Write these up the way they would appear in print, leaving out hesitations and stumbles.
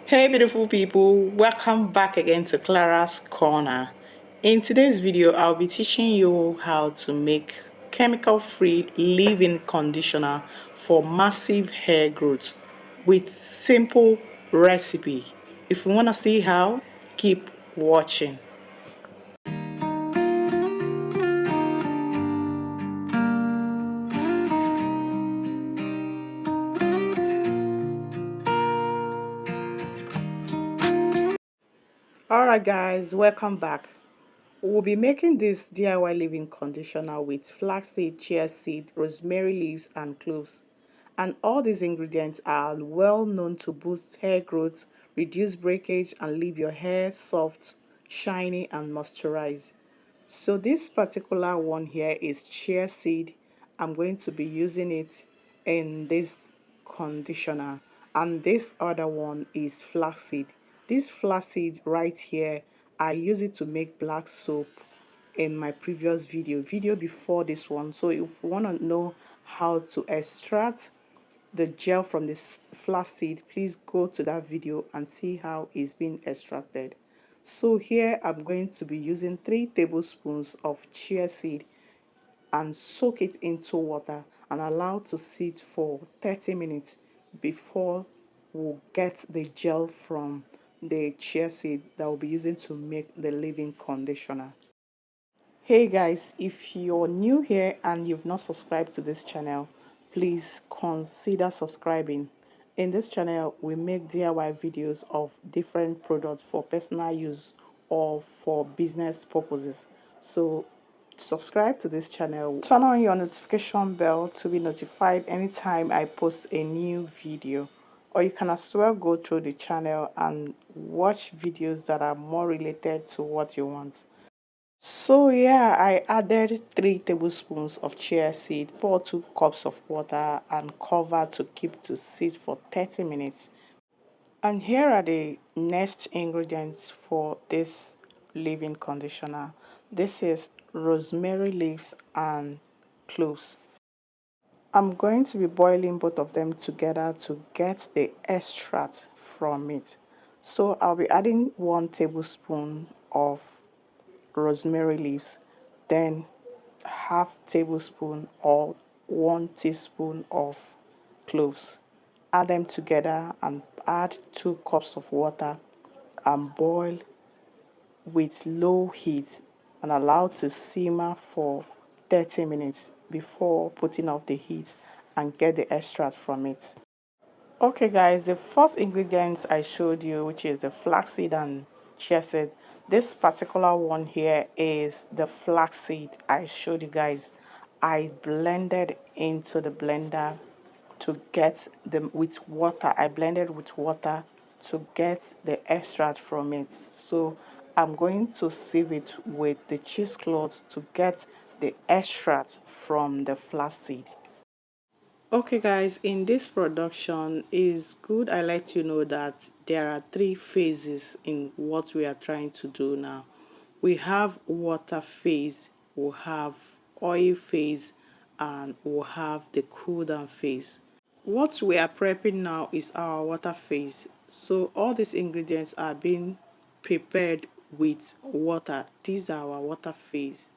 Hey beautiful people, welcome back again to Clara's Corner. In today's video, I'll be teaching you how to make chemical-free leave-in conditioner for massive hair growth with simple recipe. If you want to see how, keep watching. Alright guys, welcome back. We'll be making this DIY leave-in conditioner with flaxseed, chia seed, rosemary leaves, and cloves. And all these ingredients are well known to boost hair growth, reduce breakage, and leave your hair soft, shiny, and moisturized. So this particular one here is chia seed. I'm going to be using it in this conditioner, and this other one is flaxseed. This flaxseed right here, I use it to make black soap in my previous video before this one. So if you want to know how to extract the gel from this flaxseed, please go to that video and see how it's been extracted. So here I'm going to be using 3 tablespoons of chia seed and soak it into water and allow to sit for 30 minutes before we'll get the gel from the chia seed that we'll be using to make the leave-in conditioner. Hey guys, if you're new here and you've not subscribed to this channel, please consider subscribing. In this channel, we make DIY videos of different products for personal use or for business purposes. So subscribe to this channel. Turn on your notification bell to be notified anytime I post a new video. Or you can as well go through the channel and watch videos that are more related to what you want. So yeah, I added 3 tablespoons of chia seed, pour 2 cups of water and cover to keep to sit for 30 minutes. And here are the next ingredients for this leave-in conditioner. This is rosemary leaves and cloves. I'm going to be boiling both of them together to get the extract from it. So I'll be adding 1 tablespoon of rosemary leaves, then half tablespoon or 1 teaspoon of cloves. Add them together and add 2 cups of water and boil with low heat and allow to simmer for 30 minutes before putting off the heat and get the extract from it. Okay guys, the first ingredients I showed you, which is the flaxseed and chia seed. This particular one here is the flaxseed I showed you guys. I blended into the blender to get them with water. I blended with water to get the extract from it. So I'm going to sieve it with the cheesecloth to get the extract from the flaxseed. Okay guys, in this production is good I let you know that there are 3 phases in what we are trying to do now. We have water phase, we'll have oil phase, and we'll have the cool down phase. What we are prepping now is our water phase. So all these ingredients are being prepared with water. These are our water phase.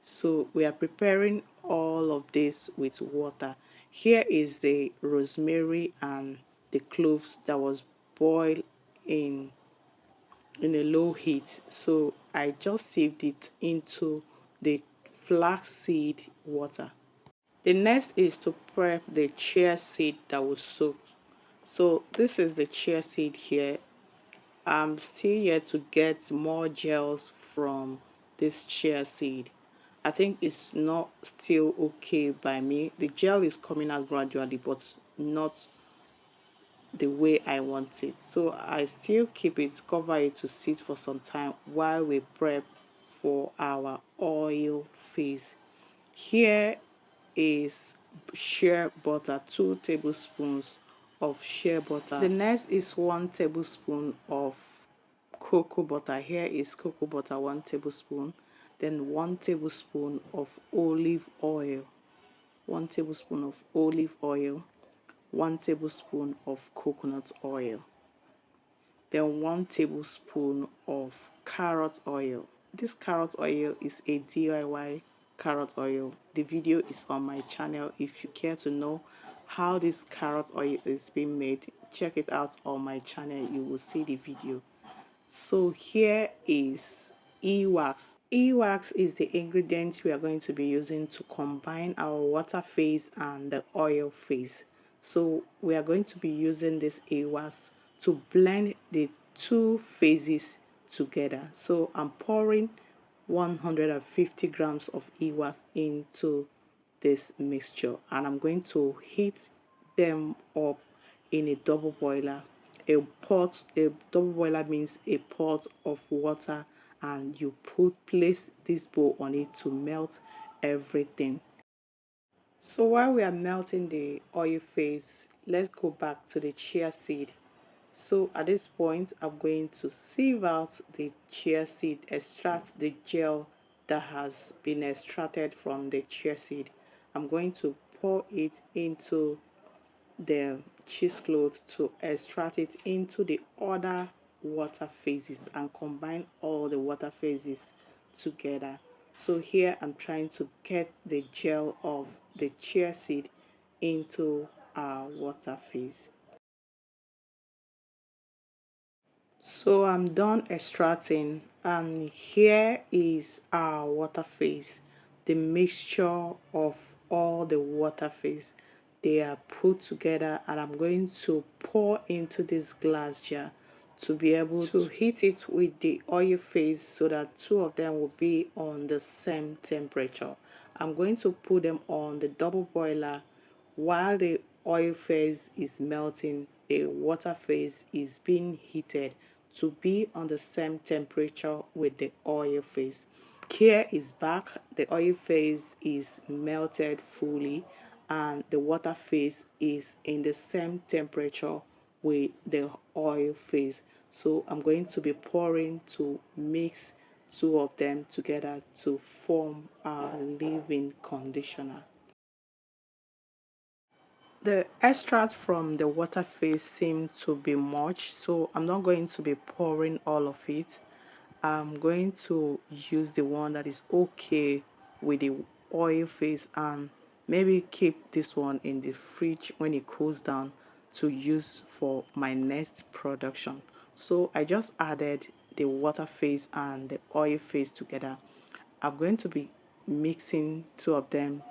So we are preparing all of this with water. Here is the rosemary and the cloves that was boiled in a low heat. So I just sieved it into the flaxseed water. The next is to prep the chia seed that was soaked. So this is the chia seed here. I'm still yet to get more gels from this chia seed. I think it's not still okay by me. The gel is coming out gradually, but not the way I want it. So I still keep it, cover it to sit for some time while we prep for our oil phase. Here is shea butter, 2 tablespoons of shea butter. The next is 1 tablespoon of cocoa butter. Here is cocoa butter, 1 tablespoon. Then 1 tablespoon of olive oil, 1 tablespoon of olive oil, 1 tablespoon of coconut oil. then 1 tablespoon of carrot oil. This carrot oil is a DIY carrot oil. The video is on my channel. If you care to know how this carrot oil is being made, check it out on my channel. You will see the video. So here is e-wax. E-wax is the ingredient we are going to be using to combine our water phase and the oil phase. So we are going to be using this e-wax to blend the two phases together. So I'm pouring 150 grams of e-wax into this mixture, and I'm going to heat them up in a double boiler. A double boiler means a pot of water, and you place this bowl on it to melt everything. So while we are melting the oil phase, let's go back to the chia seed. So at this point, I'm going to sieve out the chia seed, extract the gel that has been extracted from the chia seed. I'm going to pour it into the cheesecloth to extract it into the other water phases and combine all the water phases together. So here I'm trying to get the gel of the chia seed into our water phase. So I'm done extracting, and here is our water phase, the mixture of all the water phase. They are put together, and I'm going to pour into this glass jar to be able to heat it with the oil phase so that two of them will be on the same temperature. I'm going to put them on the double boiler while the oil phase is melting. The water phase is being heated to be on the same temperature with the oil phase. Here is back. The oil phase is melted fully, and the water phase is in the same temperature with the oil phase. So I'm going to be pouring to mix two of them together to form our leave-in conditioner. The extract from the water phase seemed to be much, so I'm not going to be pouring all of it. I'm going to use the one that is okay with the oil phase, and maybe keep this one in the fridge when it cools down to use for my next production. So I just added the water phase and the oil phase together. I'm going to be mixing two of them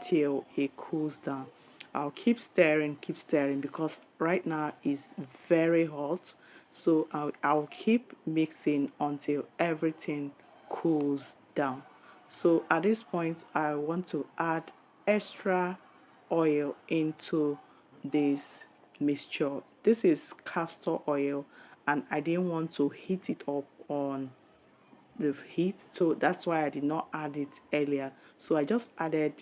till it cools down. I'll keep stirring because right now it's very hot. So I'll keep mixing until everything cools down. So at this point, I want to add extra oil into this mixture. This is castor oil, and I didn't want to heat it up on the heat, so that's why I did not add it earlier. So I just added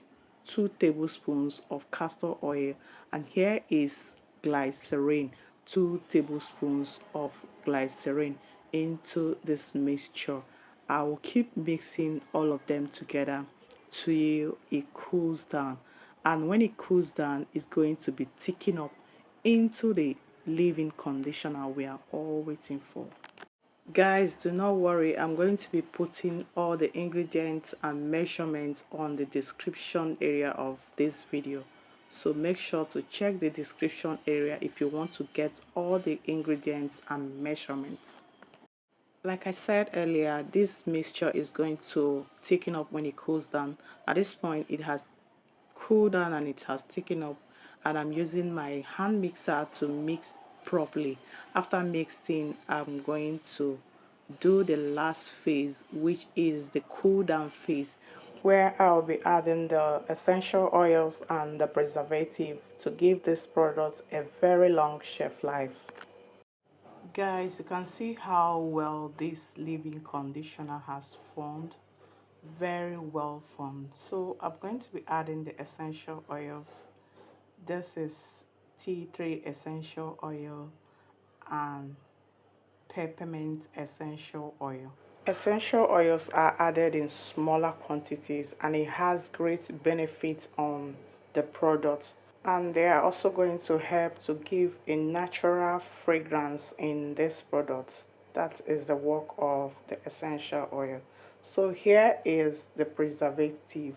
2 tablespoons of castor oil, and here is glycerine, 2 tablespoons of glycerine into this mixture. I will keep mixing all of them together till it cools down, and when it cools down, it's going to be thicking up into the leave-in conditioner we are all waiting for. Guys, do not worry, I'm going to be putting all the ingredients and measurements on the description area of this video. So make sure to check the description area if you want to get all the ingredients and measurements. Like I said earlier, this mixture is going to thicken up when it cools down. At this point, it has cooled down and it has thickened up, and I'm using my hand mixer to mix properly. After mixing, I'm going to do the last phase, which is the cool down phase, where I'll be adding the essential oils and the preservative to give this product a very long shelf life. Guys, you can see how well this leave-in conditioner has formed. Very well formed. So I'm going to be adding the essential oils. This is tea tree essential oil and peppermint essential oil. Essential oils are added in smaller quantities, and it has great benefits on the product. and they are also going to help to give a natural fragrance in this product. That is the work of the essential oil. So here is the preservative.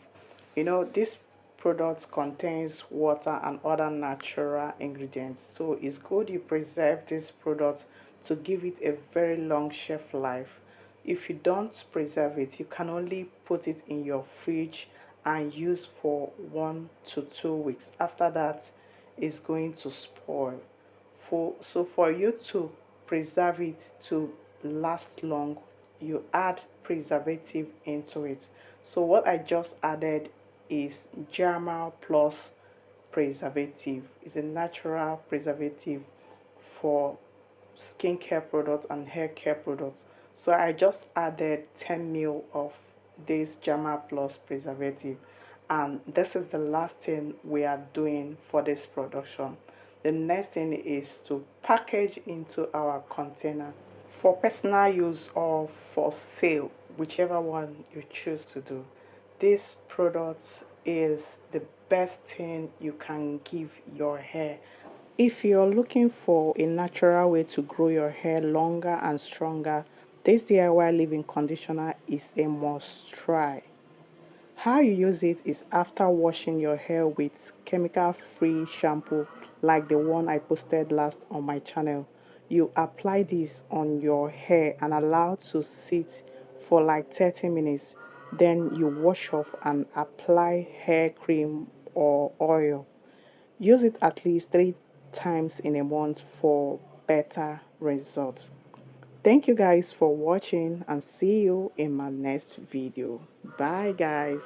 This product contains water and other natural ingredients, so it's good you preserve this product to give it a very long shelf life. If you don't preserve it, you can only put it in your fridge and use for 1 to 2 weeks. After that, it's going to spoil. For you to preserve it to last long, you add preservative into it. So what I just added is Germal plus preservative. It's a natural preservative for skincare products and hair care products. So I just added 10 ml of this Germal Plus preservative, and this is the last thing we are doing for this production. The next thing is to package into our container for personal use or for sale, whichever one you choose to do. This product is the best thing you can give your hair. If you're looking for a natural way to grow your hair longer and stronger, this DIY leave-in conditioner is a must try. How you use it is after washing your hair with chemical-free shampoo like the one I posted last on my channel. You apply this on your hair and allow to sit for like 30 minutes. Then you wash off and apply hair cream or oil. Use it at least 3 times in a month for better results. Thank you guys for watching and see you in my next video. Bye guys.